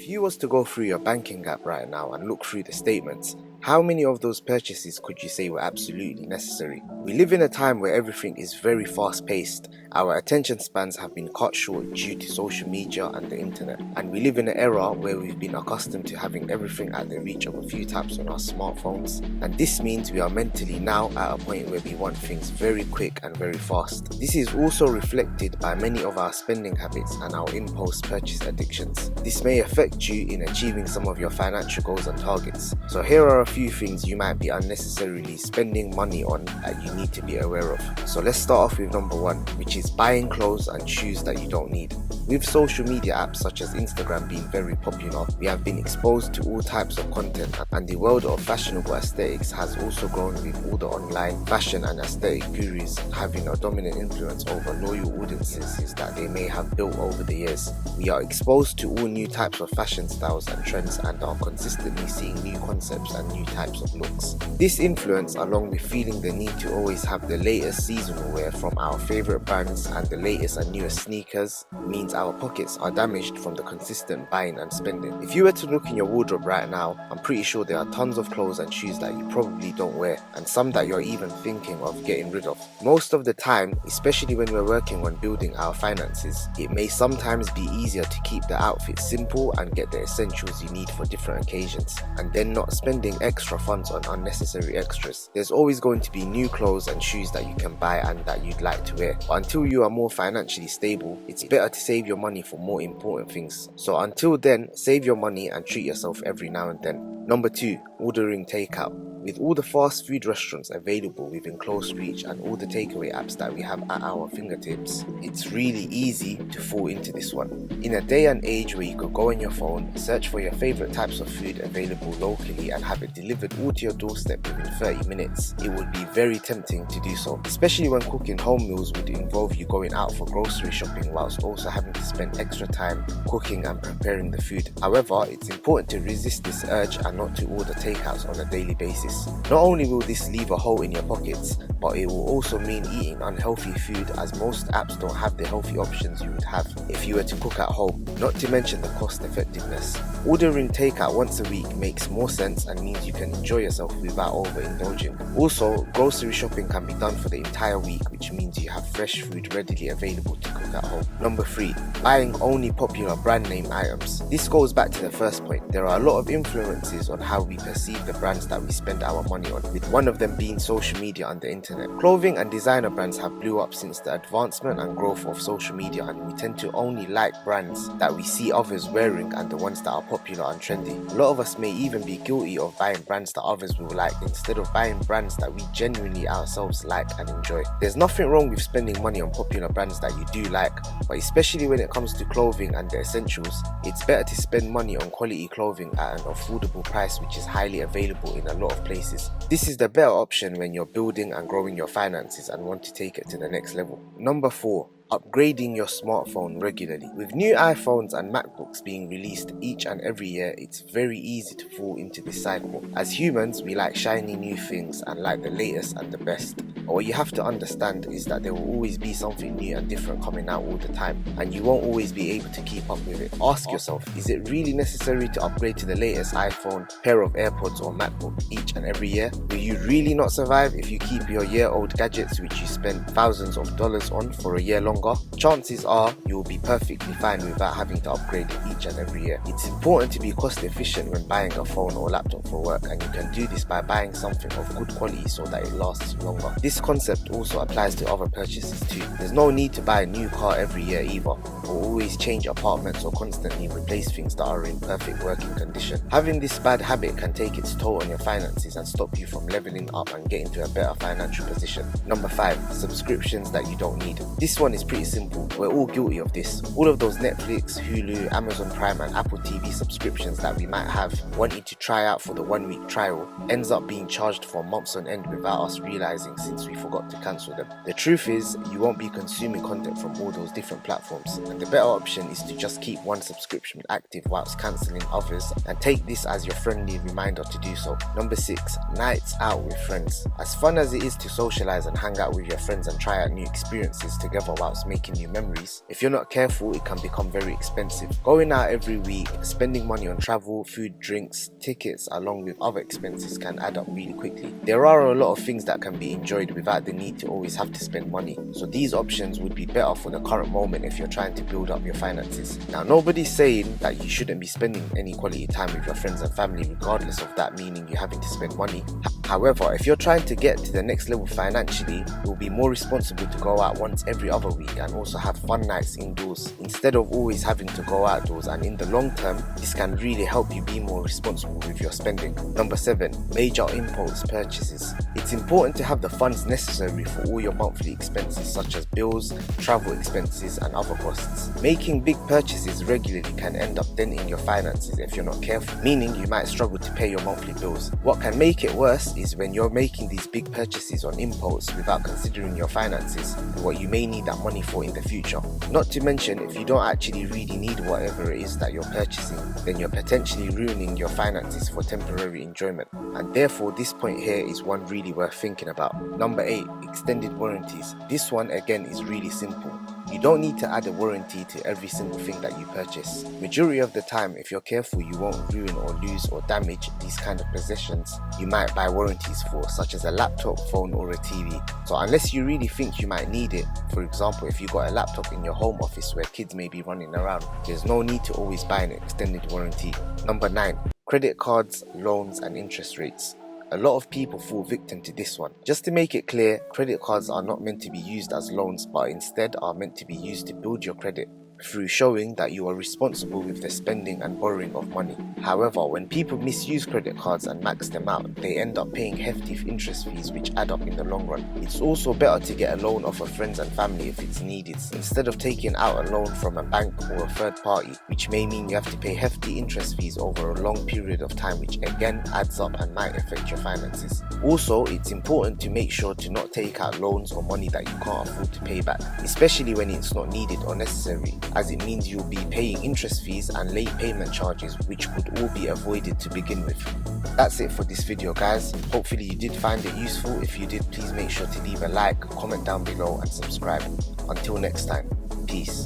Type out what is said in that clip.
If you was to go through your banking app right now and look through the statements, how many of those purchases could you say were absolutely necessary? We live in a time where everything is very fast paced. Our attention spans have been cut short due to social media and the internet. And we live in an era where we've been accustomed to having everything at the reach of a few taps on our smartphones. And this means we are mentally now at a point where we want things very quick and very fast. This is also reflected by many of our spending habits and our impulse purchase addictions. This may affect you in achieving some of your financial goals and targets. So here are a few things you might be unnecessarily spending money on that you need to be aware of. So let's start off with number 1, which is buying clothes and shoes that you don't need. With social media apps such as Instagram being very popular, we have been exposed to all types of content, and the world of fashionable aesthetics has also grown with all the online fashion and aesthetic gurus having a dominant influence over loyal audiences that they may have built over the years. We are exposed to all new types of fashion styles and trends and are consistently seeing new concepts and new types of looks. This influence, along with feeling the need to always have the latest seasonal wear from our favorite brands and the latest and newest sneakers, means our pockets are damaged from the consistent buying and spending. If you were to look in your wardrobe right now, I'm pretty sure there are tons of clothes and shoes that you probably don't wear, and some that you're even thinking of getting rid of. Most of the time, especially when we're working on building our finances, it may sometimes be easier to keep the outfit simple and get the essentials you need for different occasions, and then not spending extra funds on unnecessary extras. There's always going to be new clothes and shoes that you can buy and that you'd like to wear, but until you are more financially stable, it's better to save your money for more important things. So until then, save your money and treat yourself every now and then. Number 2, ordering takeout. With all the fast food restaurants available within close reach and all the takeaway apps that we have at our fingertips, it's really easy to fall into this one. In a day and age where you could go on your phone, search for your favorite types of food available locally and have it delivered all to your doorstep within 30 minutes, it would be very tempting to do so, especially when cooking home meals would involve you going out for grocery shopping whilst also having to spend extra time cooking and preparing the food. However, it's important to resist this urge and not to order takeouts on a daily basis. Not only will this leave a hole in your pockets, but it will also mean eating unhealthy food, as most apps don't have the healthy options you would have if you were to cook at home, not to mention the cost effectiveness. Ordering takeout once a week makes more sense and means you can enjoy yourself without overindulging. Also, grocery shopping can be done for the entire week, which means you have fresh food readily available to cook at home. Number 3, buying only popular brand name items. This goes back to the first point. There are a lot of influences on how we perceive the brands that we spend our money on, with one of them being social media and the internet. Clothing and designer brands have blew up since the advancement and growth of social media, and we tend to only like brands that we see others wearing and the ones that are popular and trendy. A lot of us may even be guilty of buying brands that others will like instead of buying brands that we genuinely ourselves like and enjoy. There's nothing wrong with spending money on popular brands that you do like, but especially when it comes to clothing and the essentials, it's better to spend money on quality clothing at an affordable price, which is highly available in a lot of places. This is the better option when you're building and growing your finances and want to take it to the next level. Number 4, upgrading your smartphone regularly. With new iPhones and MacBooks being released each and every year, it's very easy to fall into this cycle. As humans, we like shiny new things and like the latest and the best. But what you have to understand is that there will always be something new and different coming out all the time, and you won't always be able to keep up with it. Ask yourself, is it really necessary to upgrade to the latest iPhone, pair of AirPods or MacBook each and every year? Will you really not survive if you keep your year-old gadgets which you spent thousands of dollars on for a year longer? Chances are you will be perfectly fine without having to upgrade each and every year. It's important to be cost efficient when buying a phone or laptop for work, and you can do this by buying something of good quality so that it lasts longer. This concept also applies to other purchases too. There's no need to buy a new car every year either, or always change apartments or constantly replace things that are in perfect working condition. Having this bad habit can take its toll on your finances and stop you from leveling up and getting to a better financial position. Number 5, subscriptions that you don't need. This one is pretty simple. We're all guilty of this. All of those Netflix, Hulu, Amazon Prime and Apple TV subscriptions that we might have wanted to try out for the 1 week trial ends up being charged for months on end without us realizing, since once we forgot to cancel them. The truth is, you won't be consuming content from all those different platforms, and the better option is to just keep one subscription active whilst cancelling others, and take this as your friendly reminder to do so. Number 6, nights out with friends. As fun as it is to socialise and hang out with your friends and try out new experiences together whilst making new memories, if you're not careful, it can become very expensive. Going out every week, spending money on travel, food, drinks, tickets, along with other expenses can add up really quickly. There are a lot of things that can be enjoyed without the need to always have to spend money, so these options would be better for the current moment if you're trying to build up your finances. Now, nobody's saying that you shouldn't be spending any quality time with your friends and family regardless of that meaning you having to spend money. However, if you're trying to get to the next level financially, it will be more responsible to go out once every other week and also have fun nights indoors instead of always having to go outdoors, and in the long term, this can really help you be more responsible with your spending. Number 7, major impulse purchases. It's important to have the funds necessary for all your monthly expenses such as bills, travel expenses and other costs. Making big purchases regularly can end up denting your finances if you're not careful, meaning you might struggle to pay your monthly bills. What can make it worse is when you're making these big purchases on impulse without considering your finances and what you may need that money for in the future. Not to mention, if you don't actually really need whatever it is that you're purchasing, then you're potentially ruining your finances for temporary enjoyment, and therefore this point here is one really worth thinking about. Number 8, extended warranties. This one again is really simple. You don't need to add a warranty to every single thing that you purchase. Majority of the time, if you're careful, you won't ruin or lose or damage these kind of possessions you might buy warranties for, such as a laptop, phone or a TV. So unless you really think you might need it, for example if you got a laptop in your home office where kids may be running around, there's no need to always buy an extended warranty. Number 9, credit cards, loans and interest rates. A lot of people fall victim to this one. Just to make it clear, credit cards are not meant to be used as loans, but instead are meant to be used to build your credit through showing that you are responsible with the spending and borrowing of money. However, when people misuse credit cards and max them out, they end up paying hefty interest fees which add up in the long run. It's also better to get a loan off of friends and family if it's needed, instead of taking out a loan from a bank or a third party, which may mean you have to pay hefty interest fees over a long period of time, which again adds up and might affect your finances. Also, it's important to make sure to not take out loans or money that you can't afford to pay back, especially when it's not needed or necessary, as it means you'll be paying interest fees and late payment charges, which could all be avoided to begin with. That's it for this video, guys. Hopefully you did find it useful. If you did, please make sure to leave a like, comment down below and subscribe. Until next time, peace.